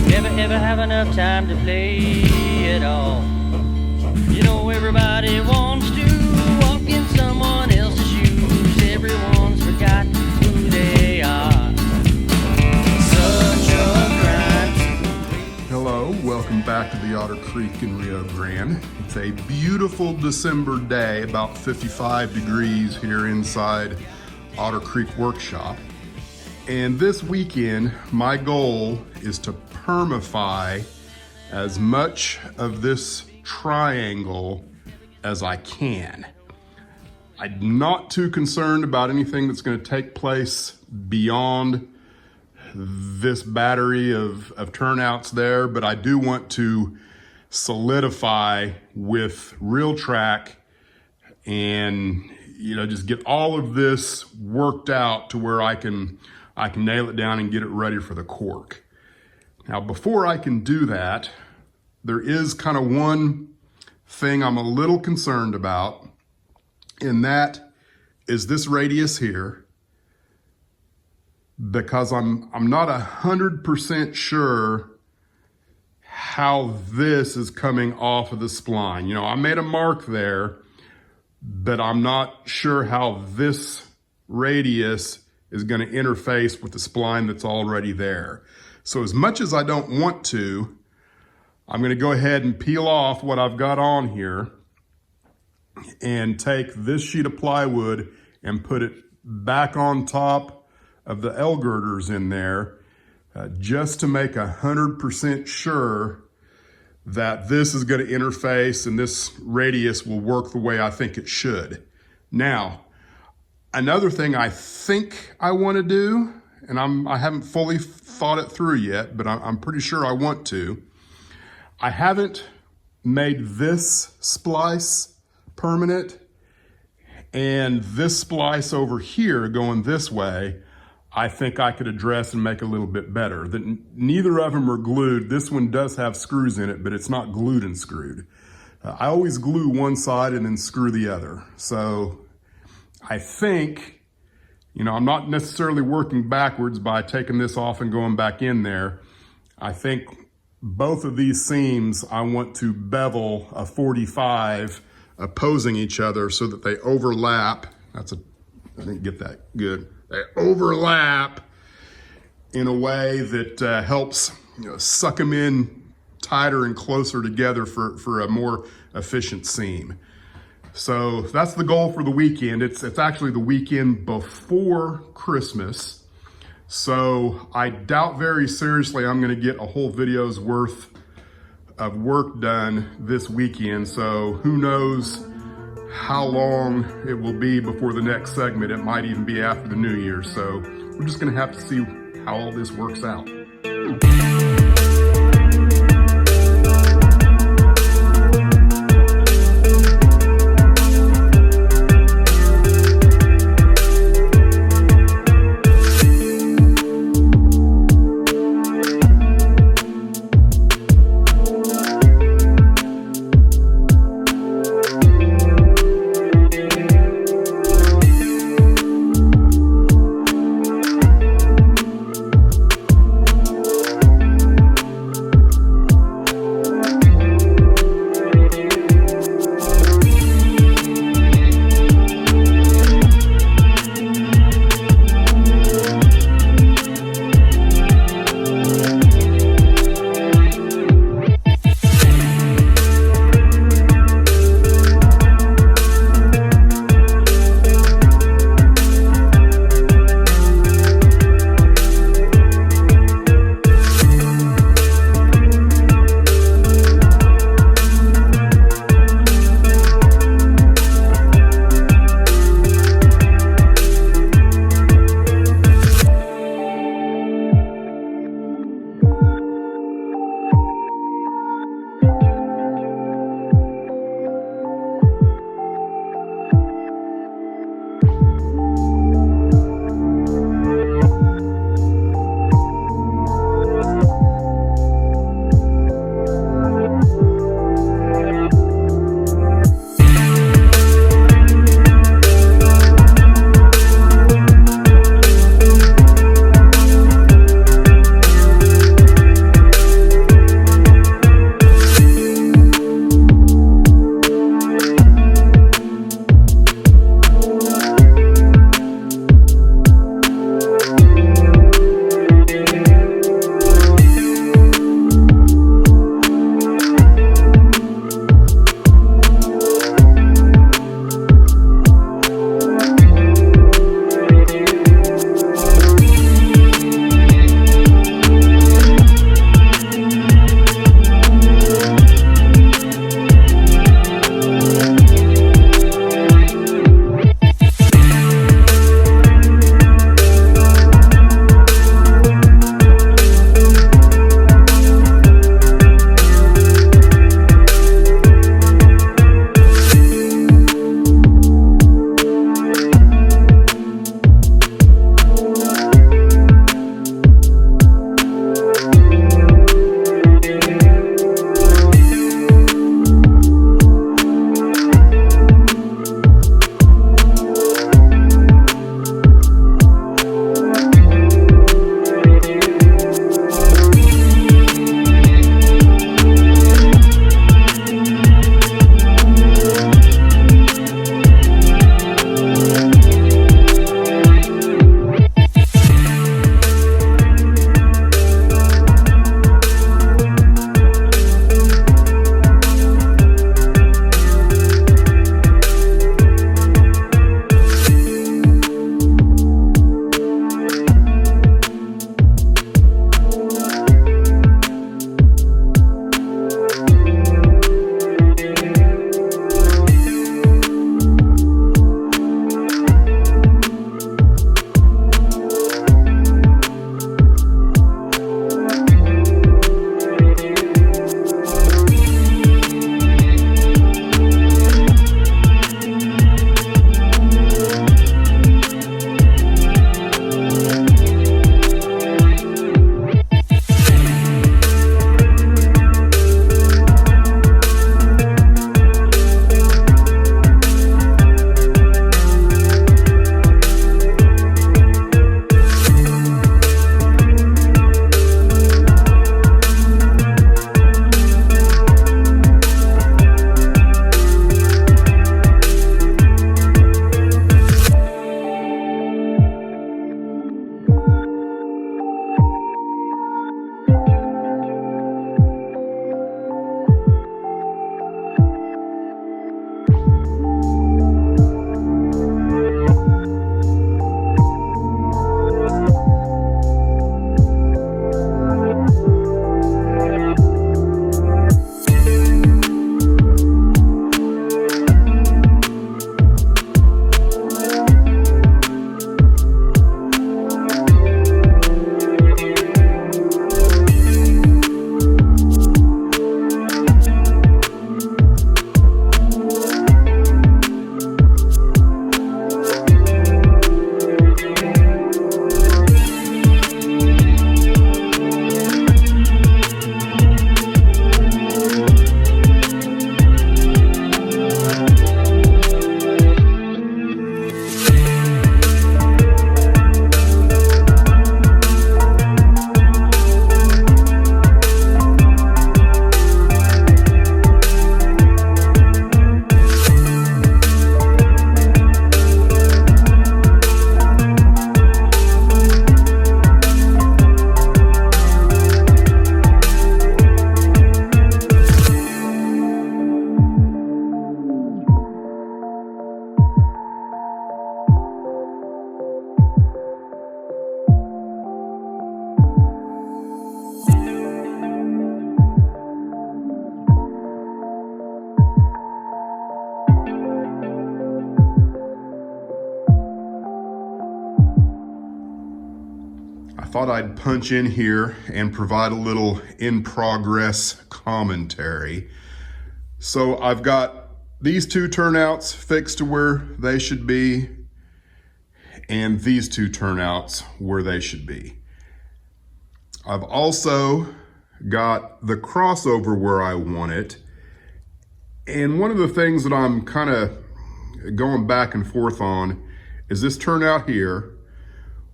Never have enough time to play it all. You know everybody wants to walk in someone else's shoes. Everyone's forgot who they are. Such a grind. Hello, welcome back to the Otter Creek in Rio Grande. It's a beautiful December day, about 55 degrees here inside Otter Creek Workshop. And this weekend, my goal is to permify as much of this triangle as I can. I'm not too concerned about anything that's going to take place beyond this battery of turnouts there, but I do want to solidify with real track and just get all of this worked out to where I can nail it down and get it ready for the cork. Now, before I can do that, there is kind of one thing I'm a little concerned about, and that is this radius here, because I'm not 100% sure how this is coming off of the spline. I made a mark there, but I'm not sure how this radius is going to interface with the spline that's already there. So as much as I don't want to, I'm going to go ahead and peel off what I've got on here and take this sheet of plywood and put it back on top of the L girders in there, just to make 100% sure that this is going to interface and this radius will work the way I think it should. Now, another thing I think I want to do, and I haven't fully thought it through yet, but I'm pretty sure I want to. I haven't made this splice permanent, and this splice over here going this way, I think I could address and make a little bit better. Neither of them are glued. This one does have screws in it, but it's not glued and screwed. I always glue one side and then screw the other. So I think, I'm not necessarily working backwards by taking this off and going back in there. I think both of these seams, I want to bevel a 45 opposing each other so that they overlap. I didn't get that good. They overlap in a way that helps suck them in tighter and closer together for a more efficient seam. So that's the goal for the weekend. It's actually the weekend before Christmas. So I doubt very seriously I'm going to get a whole video's worth of work done this weekend. So who knows how long it will be before the next segment. It might even be after the New Year. So we're just going to have to see how all this works out. thought I'd punch in here and provide a little in-progress commentary. So I've got these two turnouts fixed to where they should be, and these two turnouts where they should be. I've also got the crossover where I want it. And one of the things that I'm kind of going back and forth on is this turnout here,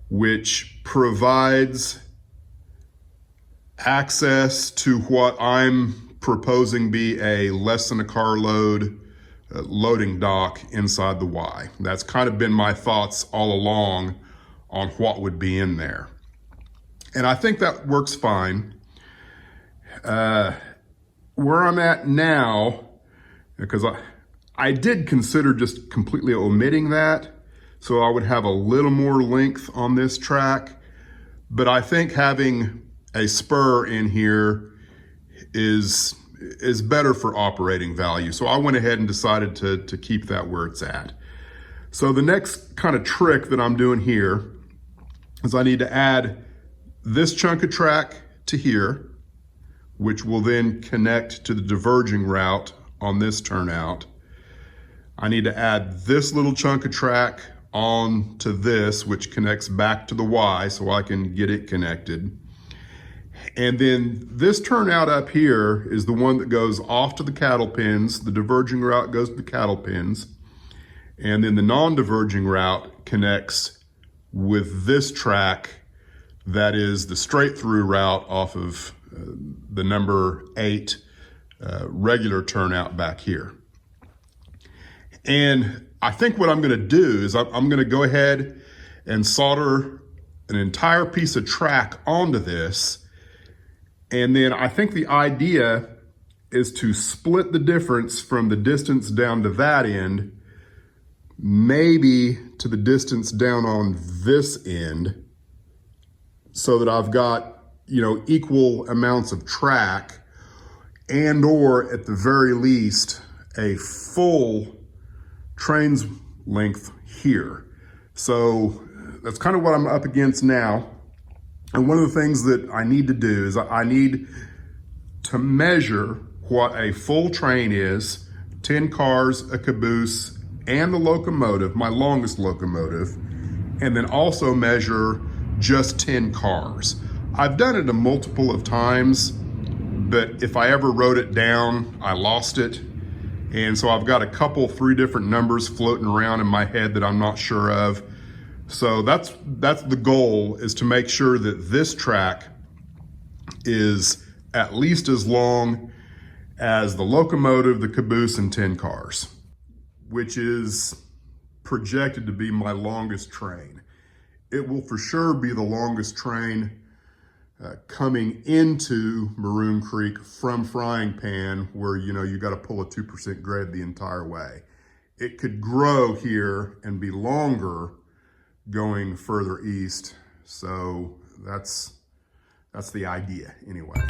which provides access to what I'm proposing be a less than a car load loading dock inside the Y. That's kind of been my thoughts all along on what would be in there. And I think that works fine. Where I'm at now, because I did consider just completely omitting that, so I would have a little more length on this track, but I think having a spur in here is better for operating value. So I went ahead and decided to keep that where it's at. So the next kind of trick that I'm doing here is I need to add this chunk of track to here, which will then connect to the diverging route on this turnout. I need to add this little chunk of track on to this, which connects back to the Y so I can get it connected. And then this turnout up here is the one that goes off to the cattle pens. The diverging route goes to the cattle pens. And then the non-diverging route connects with this track that is the straight through route off of the number 8 regular turnout back here. And I think what I'm gonna do is I'm gonna go ahead and solder an entire piece of track onto this. And then I think the idea is to split the difference from the distance down to that end, maybe to the distance down on this end, so that I've got, you know, equal amounts of track, and or at the very least, a full train's length here. So that's kind of what I'm up against now. And one of the things that I need to do is I need to measure what a full train is, 10 cars, a caboose, and the locomotive, my longest locomotive, and then also measure just 10 cars. I've done it a multiple of times, but if I ever wrote it down, I lost it. And so I've got a couple, 3 different numbers floating around in my head that I'm not sure of. So that's the goal, is to make sure that this track is at least as long as the locomotive, the caboose, and 10 cars, which is projected to be my longest train. It will for sure be the longest train coming into Maroon Creek from Frying Pan, where, you know, you got to pull a 2% grade the entire way. It could grow here and be longer going further east. So that's the idea anyway.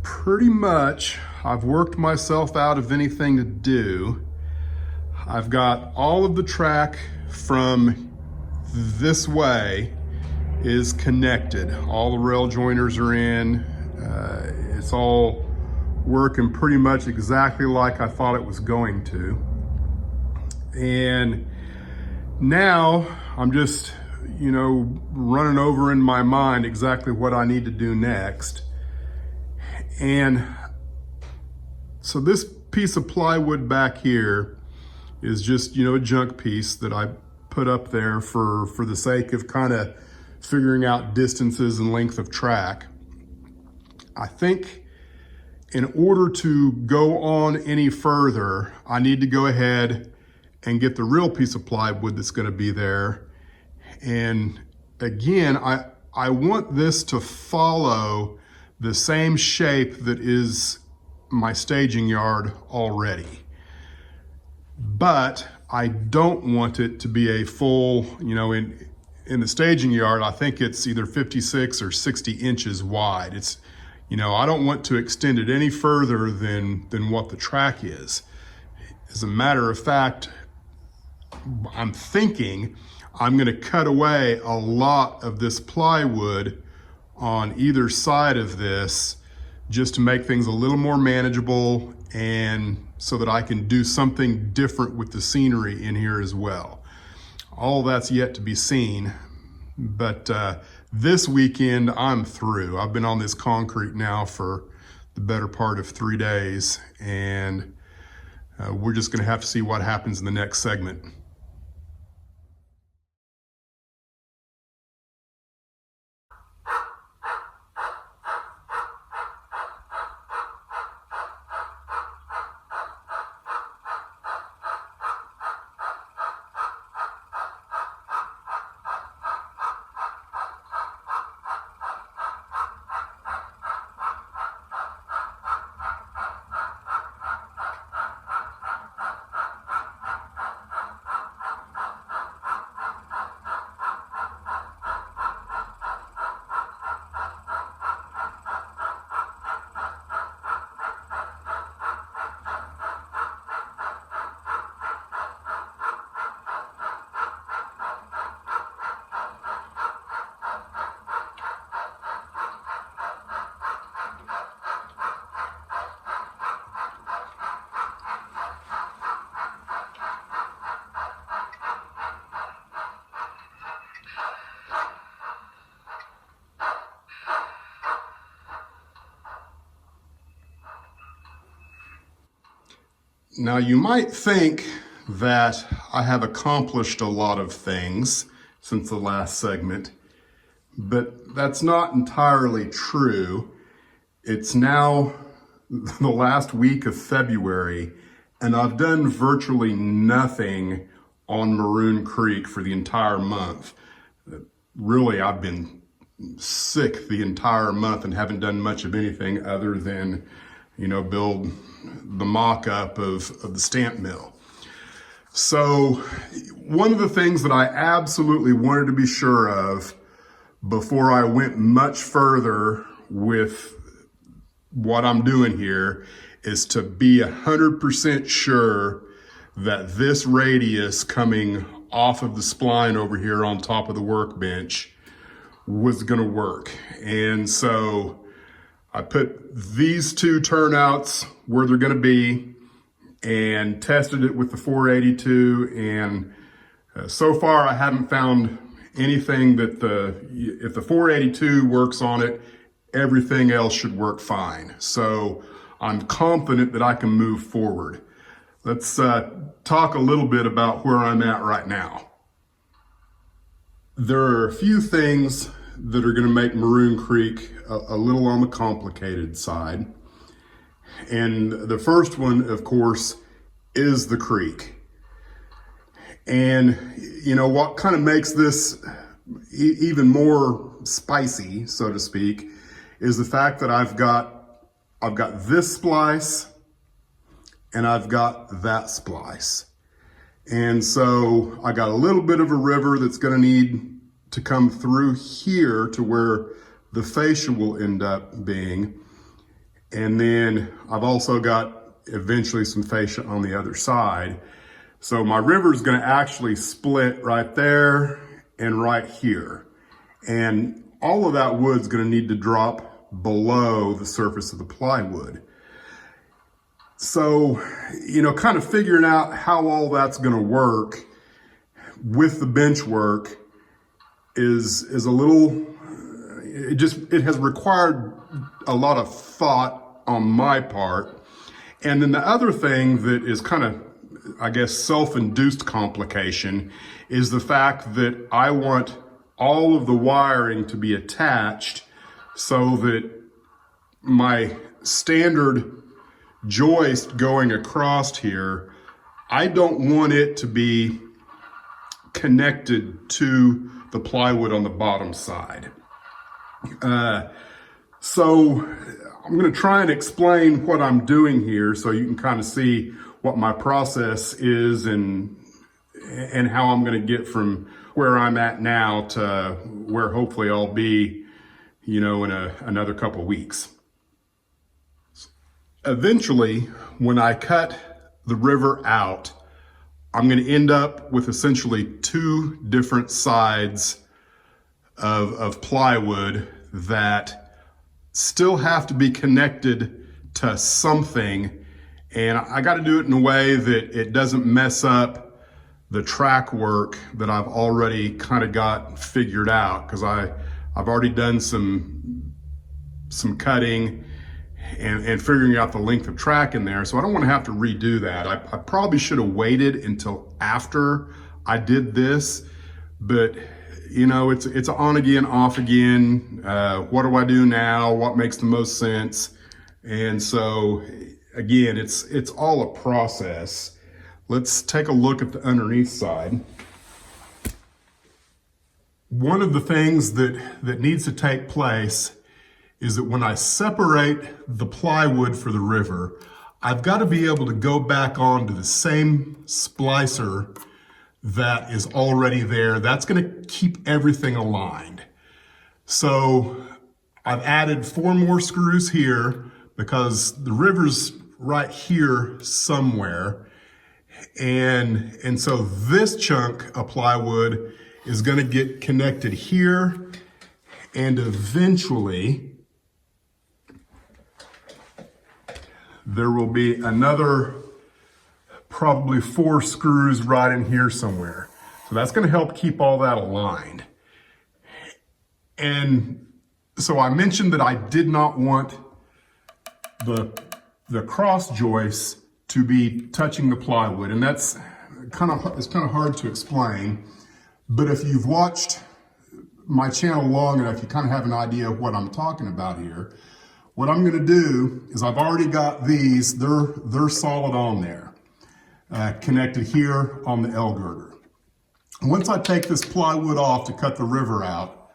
Pretty much, I've worked myself out of anything to do. I've got all of the track from this way is connected. All the rail joiners are in. It's all working pretty much exactly like I thought it was going to. And now I'm just, you know, running over in my mind exactly what I need to do next. And so this piece of plywood back here is just, you know, a junk piece that I put up there for the sake of kind of figuring out distances and length of track. I think in order to go on any further, I need to go ahead and get the real piece of plywood that's going to be there. And again, I want this to follow the same shape that is my staging yard already. But I don't want it to be a full, in the staging yard, I think it's either 56 or 60 inches wide. It's, I don't want to extend it any further than what the track is. As a matter of fact, I'm thinking I'm going to cut away a lot of this plywood on either side of this just to make things a little more manageable and so that I can do something different with the scenery in here as well. All that's yet to be seen, but this weekend I'm through. I've been on this concrete now for the better part of 3 days, and we're just going to have to see what happens in the next segment. Now, you might think that I have accomplished a lot of things since the last segment, but that's not entirely true. It's now the last week of February, and I've done virtually nothing on Maroon Creek for the entire month. Really, I've been sick the entire month and haven't done much of anything other than, build the mock-up of the stamp mill. So one of the things that I absolutely wanted to be sure of before I went much further with what I'm doing here is to be 100% sure that this radius coming off of the spline over here on top of the workbench was going to work. And so I put these two turnouts where they're going to be and tested it with the 482, and so far I haven't found anything that if the 482 works on it, everything else should work fine. So I'm confident that I can move forward. Let's talk a little bit about where I'm at right now. There are a few things that are going to make Maroon Creek a little on the complicated side. And the first one, of course, is the creek. And, what kind of makes this even more spicy, so to speak, is the fact that I've got this splice and I've got that splice. And so I got a little bit of a river that's going to need to come through here to where the fascia will end up being. And then I've also got eventually some fascia on the other side. So my river is going to actually split right there and right here. And all of that wood's going to need to drop below the surface of the plywood. So, kind of figuring out how all that's going to work with the benchwork is a little, it has required a lot of thought on my part. And then the other thing that is kind of, I guess, self-induced complication is the fact that I want all of the wiring to be attached so that my standard joist going across here, I don't want it to be connected to the plywood on the bottom side. So I'm going to try and explain what I'm doing here so you can kind of see what my process is and how I'm going to get from where I'm at now to where hopefully I'll be, in another couple of weeks. Eventually, when I cut the river out, I'm going to end up with essentially two different sides of plywood that still have to be connected to something. And I got to do it in a way that it doesn't mess up the track work that I've already kind of got figured out, because I've already done some cutting and figuring out the length of track in there. So I don't want to have to redo that. I probably should have waited until after I did this, but it's on again, off again. What do I do now? What makes the most sense? And so again, it's all a process. Let's take a look at the underneath side. One of the things that needs to take place is that when I separate the plywood for the river, I've got to be able to go back onto the same splicer that is already there. That's going to keep everything aligned. So I've added 4 more screws here because the river's right here somewhere. And so this chunk of plywood is going to get connected here, and eventually there will be another probably 4 screws right in here somewhere. So that's going to help keep all that aligned. And so I mentioned that I did not want the cross joists to be touching the plywood, and it's kind of hard to explain. But if you've watched my channel long enough, you kind of have an idea of what I'm talking about here. What I'm going to do is I've already got these, they're solid on there, connected here on the L girder. Once I take this plywood off to cut the river out,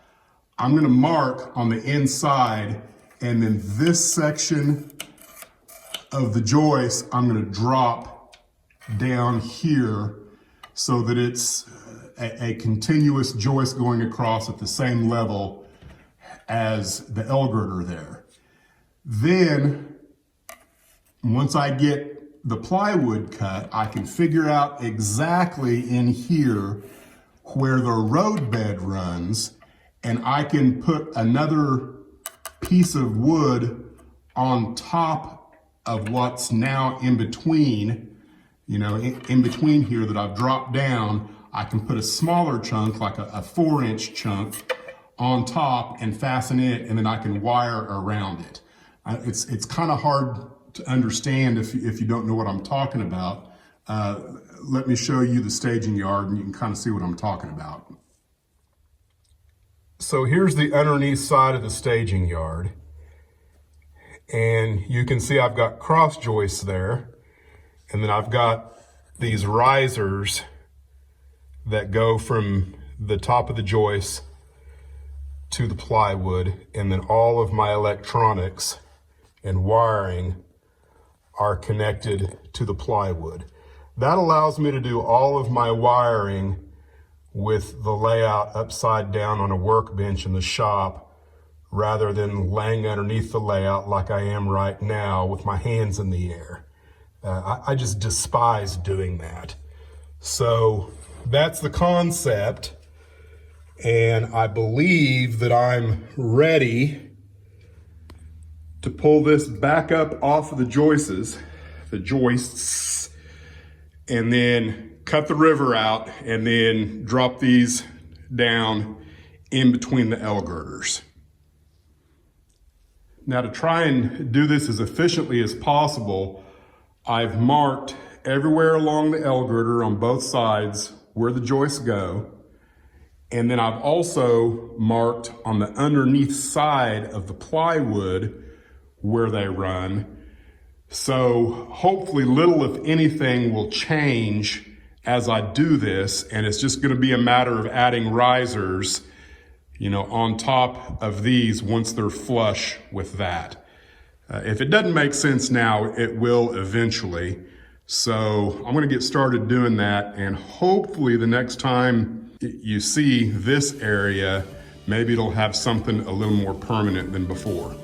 I'm going to mark on the inside, and then this section of the joist I'm going to drop down here so that it's a continuous joist going across at the same level as the L girder there. Then, once I get the plywood cut, I can figure out exactly in here where the road bed runs, and I can put another piece of wood on top of what's now in between, in between here that I've dropped down. I can put a smaller chunk, like a 4-inch chunk, on top and fasten it, and then I can wire around it. It's kind of hard to understand if you don't know what I'm talking about. Let me show you the staging yard and you can kind of see what I'm talking about. So here's the underneath side of the staging yard. And you can see I've got cross joists there. And then I've got these risers that go from the top of the joist to the plywood. And then all of my electronics and wiring are connected to the plywood. That allows me to do all of my wiring with the layout upside down on a workbench in the shop, rather than laying underneath the layout like I am right now with my hands in the air. I just despise doing that. So that's the concept, and I believe that I'm ready to pull this back up off of the joists, and then cut the river out, and then drop these down in between the L girders. Now, to try and do this as efficiently as possible, I've marked everywhere along the L girder on both sides where the joists go. And then I've also marked on the underneath side of the plywood where they run. So hopefully little, if anything, will change as I do this, and it's just going to be a matter of adding risers, on top of these once they're flush with that. If it doesn't make sense now, it will eventually. So I'm going to get started doing that, and hopefully the next time you see this area, maybe it'll have something a little more permanent than before.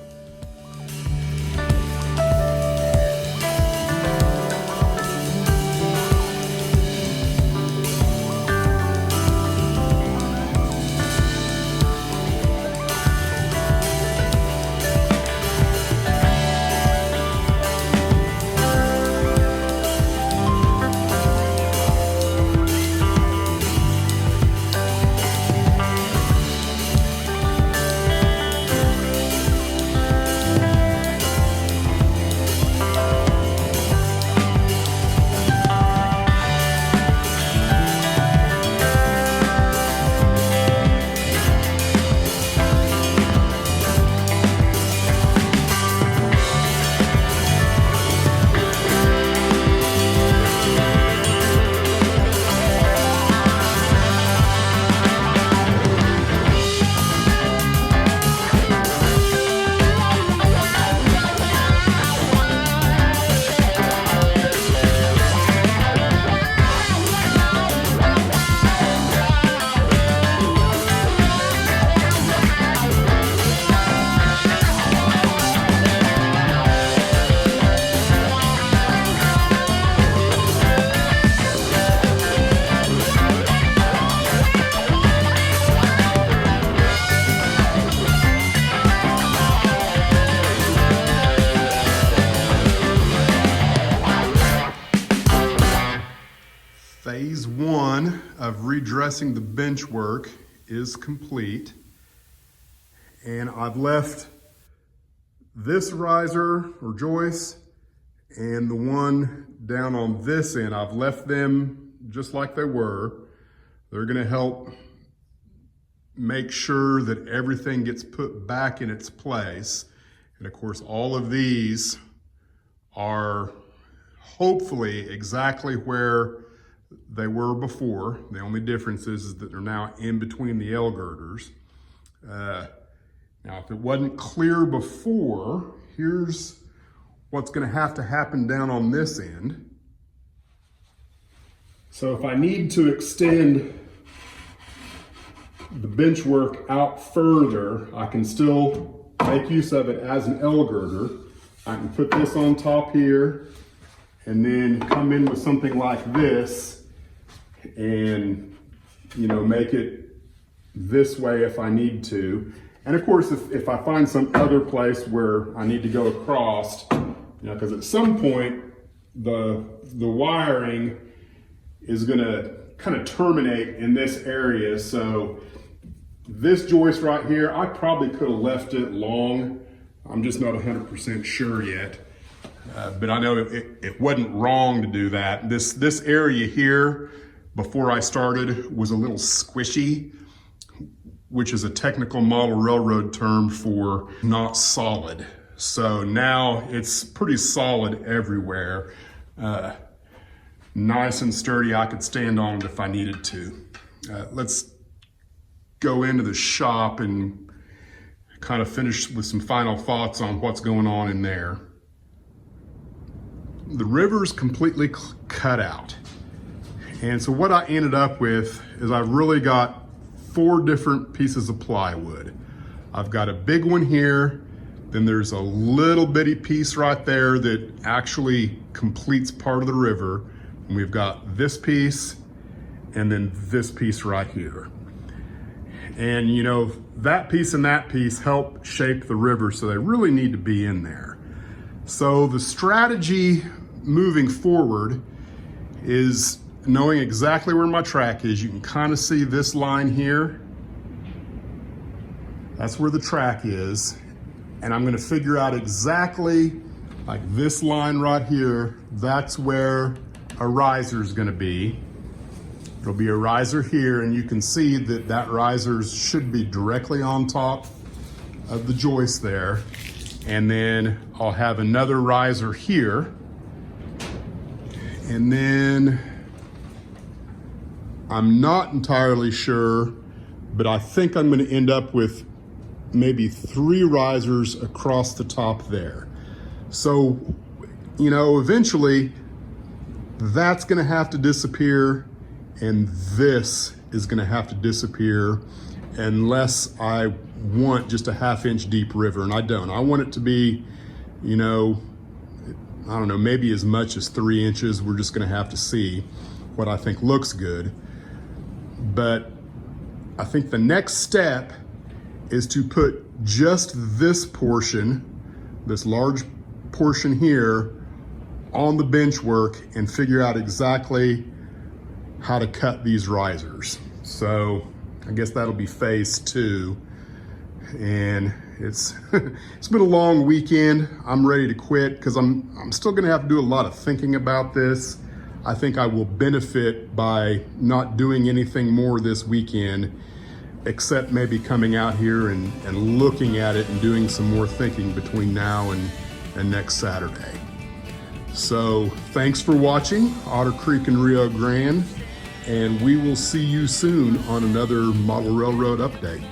Phase one of redressing the benchwork is complete, and I've left this riser or joist and the one down on this end, I've left them just like they were. They're going to help make sure that everything gets put back in its place. And of course, all of these are hopefully exactly where they were before. The only difference is that they're now in between the L girders. Now, if it wasn't clear before, here's what's going to happen down on this end. So if I need to extend the bench work out further, I can still make use of it as an L girder. I can put this on top here and then come in with something like this and, make it this way if I need to. And of course, if I find some other place where I need to go across, because at some point the wiring is gonna kind of terminate in this area. So this joist right here, I probably could have left it long. I'm just not 100% sure yet. But I know it wasn't wrong to do that. This area here, before I started, was a little squishy, which is a technical model railroad term for not solid. So now it's pretty solid everywhere. Nice and sturdy, I could stand on it if I needed to. Let's go into the shop and kind of finish with some final thoughts on what's going on in there. The river's completely cut out. And so what I ended up with is I've really got 4 different pieces of plywood. I've got a big one here, then there's a little bitty piece right there that actually completes part of the river. And we've got this piece and then this piece right here. And that piece and that piece help shape the river, so they really need to be in there. So the strategy moving forward is knowing exactly where my track is. You can kind of see this line here. That's where the track is. And I'm going to figure out exactly, like this line right here, that's where a riser is going to be. There'll be a riser here, and you can see that riser should be directly on top of the joist there. And then I'll have another riser here. And then I'm not entirely sure, but I think I'm going to end up with maybe 3 risers across the top there. So, you know, eventually that's going to have to disappear, and this is going to have to disappear unless I want just a 1/2 inch deep river, and I don't. I want it to be, you know, I don't know, maybe as much as 3 inches. We're just going to have to see what I think looks good. But I think the next step is to put just this portion, this large portion here, on the benchwork and figure out exactly how to cut these risers. So I guess that'll be phase 2. And it's it's been a long weekend. I'm ready to quit because I'm still gonna have to do a lot of thinking about this. I think I will benefit by not doing anything more this weekend, except maybe coming out here and looking at it and doing some more thinking between now and next Saturday. So thanks for watching Otter Creek and Rio Grande, and we will see you soon on another Model Railroad update.